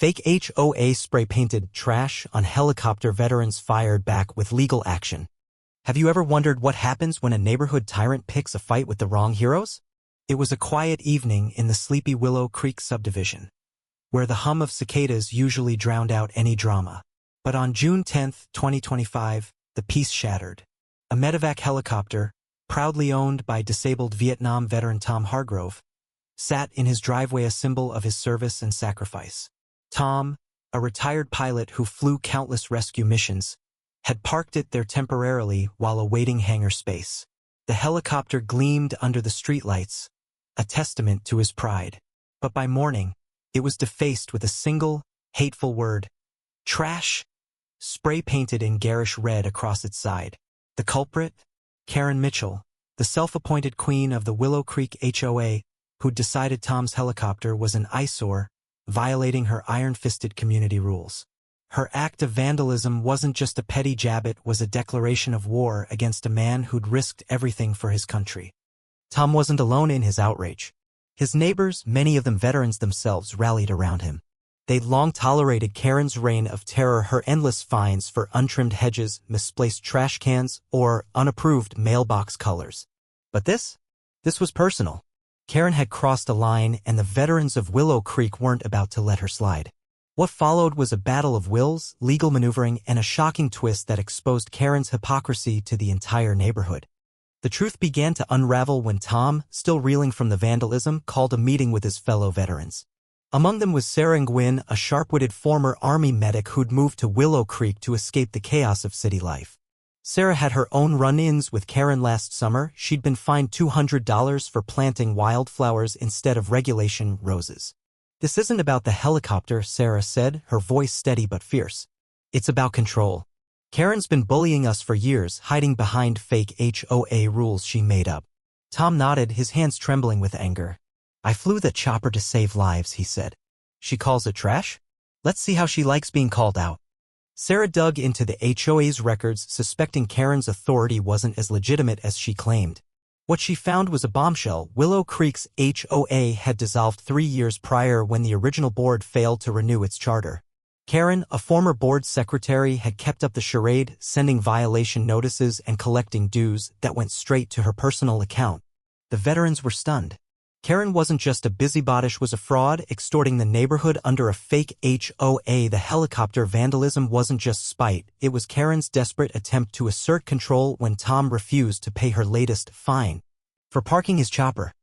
Fake HOA spray-painted trash on helicopter veterans fired back with legal action. Have you ever wondered what happens when a neighborhood tyrant picks a fight with the wrong heroes? It was a quiet evening in the sleepy Willow Creek subdivision, where the hum of cicadas usually drowned out any drama. But on June 10, 2025, the peace shattered. A medevac helicopter, proudly owned by disabled Vietnam veteran Tom Hargrove, sat in his driveway, a symbol of his service and sacrifice. Tom, a retired pilot who flew countless rescue missions, had parked it there temporarily while awaiting hangar space. The helicopter gleamed under the streetlights, a testament to his pride. But by morning, it was defaced with a single, hateful word: trash, spray-painted in garish red across its side. The culprit? Karen Mitchell, the self-appointed queen of the Willow Creek HOA, who'd decided Tom's helicopter was an eyesore, violating her iron-fisted community rules. Her act of vandalism wasn't just a petty jab, it was a declaration of war against a man who'd risked everything for his country. Tom wasn't alone in his outrage. His neighbors, many of them veterans themselves, rallied around him. They'd long tolerated Karen's reign of terror, her endless fines for untrimmed hedges, misplaced trash cans, or unapproved mailbox colors. But this was personal. Karen had crossed a line, and the veterans of Willow Creek weren't about to let her slide. What followed was a battle of wills, legal maneuvering, and a shocking twist that exposed Karen's hypocrisy to the entire neighborhood. The truth began to unravel when Tom, still reeling from the vandalism, called a meeting with his fellow veterans. Among them was Sarah Nguyen, a sharp-witted former Army medic who'd moved to Willow Creek to escape the chaos of city life. Sarah had her own run-ins with Karen last summer. She'd been fined $200 for planting wildflowers instead of regulation roses. "This isn't about the helicopter," Sarah said, her voice steady but fierce. "It's about control. Karen's been bullying us for years, hiding behind fake HOA rules she made up." Tom nodded, his hands trembling with anger. "I flew the chopper to save lives," he said. "She calls it trash? Let's see how she likes being called out." Sarah dug into the HOA's records, suspecting Karen's authority wasn't as legitimate as she claimed. What she found was a bombshell. Willow Creek's HOA had dissolved 3 years prior when the original board failed to renew its charter. Karen, a former board secretary, had kept up the charade, sending violation notices and collecting dues that went straight to her personal account. The veterans were stunned. Karen wasn't just a busybody, she was a fraud, extorting the neighborhood under a fake HOA. The helicopter vandalism wasn't just spite, it was Karen's desperate attempt to assert control when Tom refused to pay her latest fine for parking his chopper.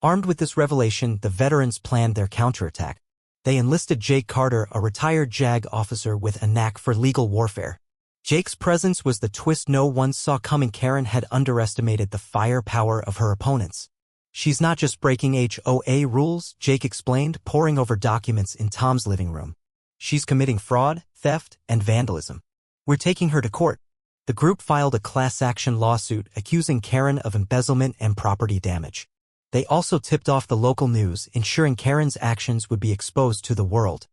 Armed with this revelation, the veterans planned their counterattack. They enlisted Jake Carter, a retired JAG officer with a knack for legal warfare. Jake's presence was the twist no one saw coming. Karen had underestimated the firepower of her opponents. "She's not just breaking HOA rules," Jake explained, poring over documents in Tom's living room. "She's committing fraud, theft, and vandalism. We're taking her to court." The group filed a class-action lawsuit accusing Karen of embezzlement and property damage. They also tipped off the local news, ensuring Karen's actions would be exposed to the world.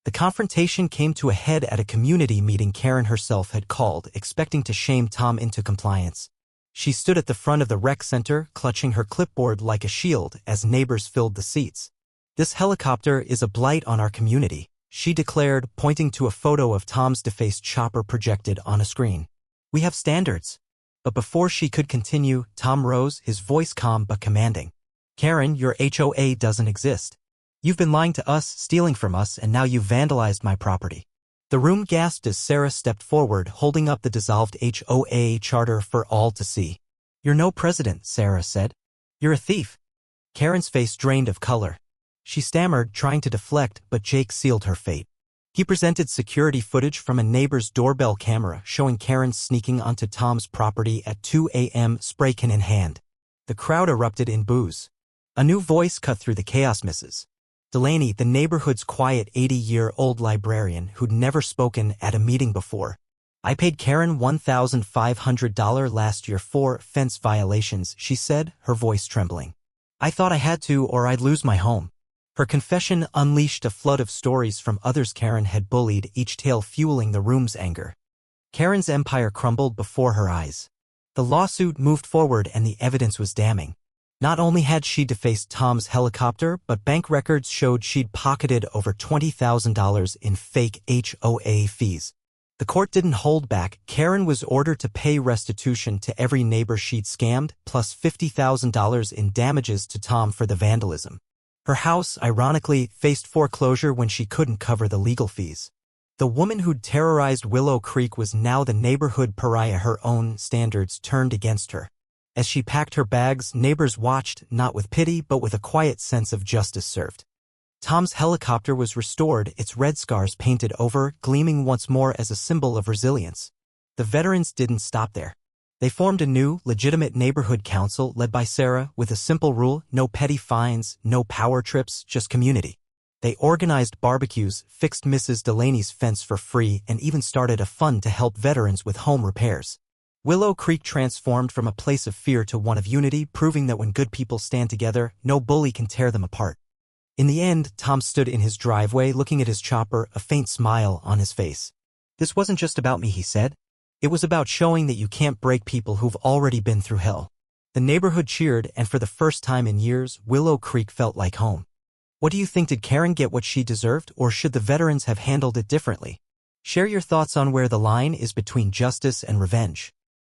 The confrontation came to a head at a community meeting Karen herself had called, expecting to shame Tom into compliance. She stood at the front of the rec center, clutching her clipboard like a shield as neighbors filled the seats. "This helicopter is a blight on our community," she declared, pointing to a photo of Tom's defaced chopper projected on a screen. "We have standards." But before she could continue, Tom rose, his voice calm but commanding. "Karen, your HOA doesn't exist. You've been lying to us, stealing from us, and now you've vandalized my property." The room gasped as Sarah stepped forward, holding up the dissolved HOA charter for all to see. "You're no president," Sarah said. "You're a thief." Karen's face drained of color. She stammered, trying to deflect, but Jake sealed her fate. He presented security footage from a neighbor's doorbell camera showing Karen sneaking onto Tom's property at 2 a.m., spray can in hand. The crowd erupted in boos. A new voice cut through the chaos. "Mrs. Delaney, the neighborhood's quiet 80-year-old librarian who'd never spoken at a meeting before. I paid Karen $1,500 last year for fence violations," she said, her voice trembling. "I thought I had to or I'd lose my home." Her confession unleashed a flood of stories from others Karen had bullied, each tale fueling the room's anger. Karen's empire crumbled before her eyes. The lawsuit moved forward and the evidence was damning. Not only had she defaced Tom's helicopter, but bank records showed she'd pocketed over $20,000 in fake HOA fees. The court didn't hold back. Karen was ordered to pay restitution to every neighbor she'd scammed, plus $50,000 in damages to Tom for the vandalism. Her house, ironically, faced foreclosure when she couldn't cover the legal fees. The woman who'd terrorized Willow Creek was now the neighborhood pariah. Her own standards turned against her. As she packed her bags, neighbors watched, not with pity but with a quiet sense of justice served. Tom's helicopter was restored, its red scars painted over, gleaming once more as a symbol of resilience. The veterans didn't stop there. They formed a new, legitimate neighborhood council led by Sarah with a simple rule: no petty fines, no power trips, just community. They organized barbecues, fixed Mrs. Delaney's fence for free, and even started a fund to help veterans with home repairs. Willow Creek transformed from a place of fear to one of unity, proving that when good people stand together, no bully can tear them apart. In the end, Tom stood in his driveway looking at his chopper, a faint smile on his face. "This wasn't just about me," he said. "It was about showing that you can't break people who've already been through hell." The neighborhood cheered, and for the first time in years, Willow Creek felt like home. What do you think? Did Karen get what she deserved, or should the veterans have handled it differently? Share your thoughts on where the line is between justice and revenge.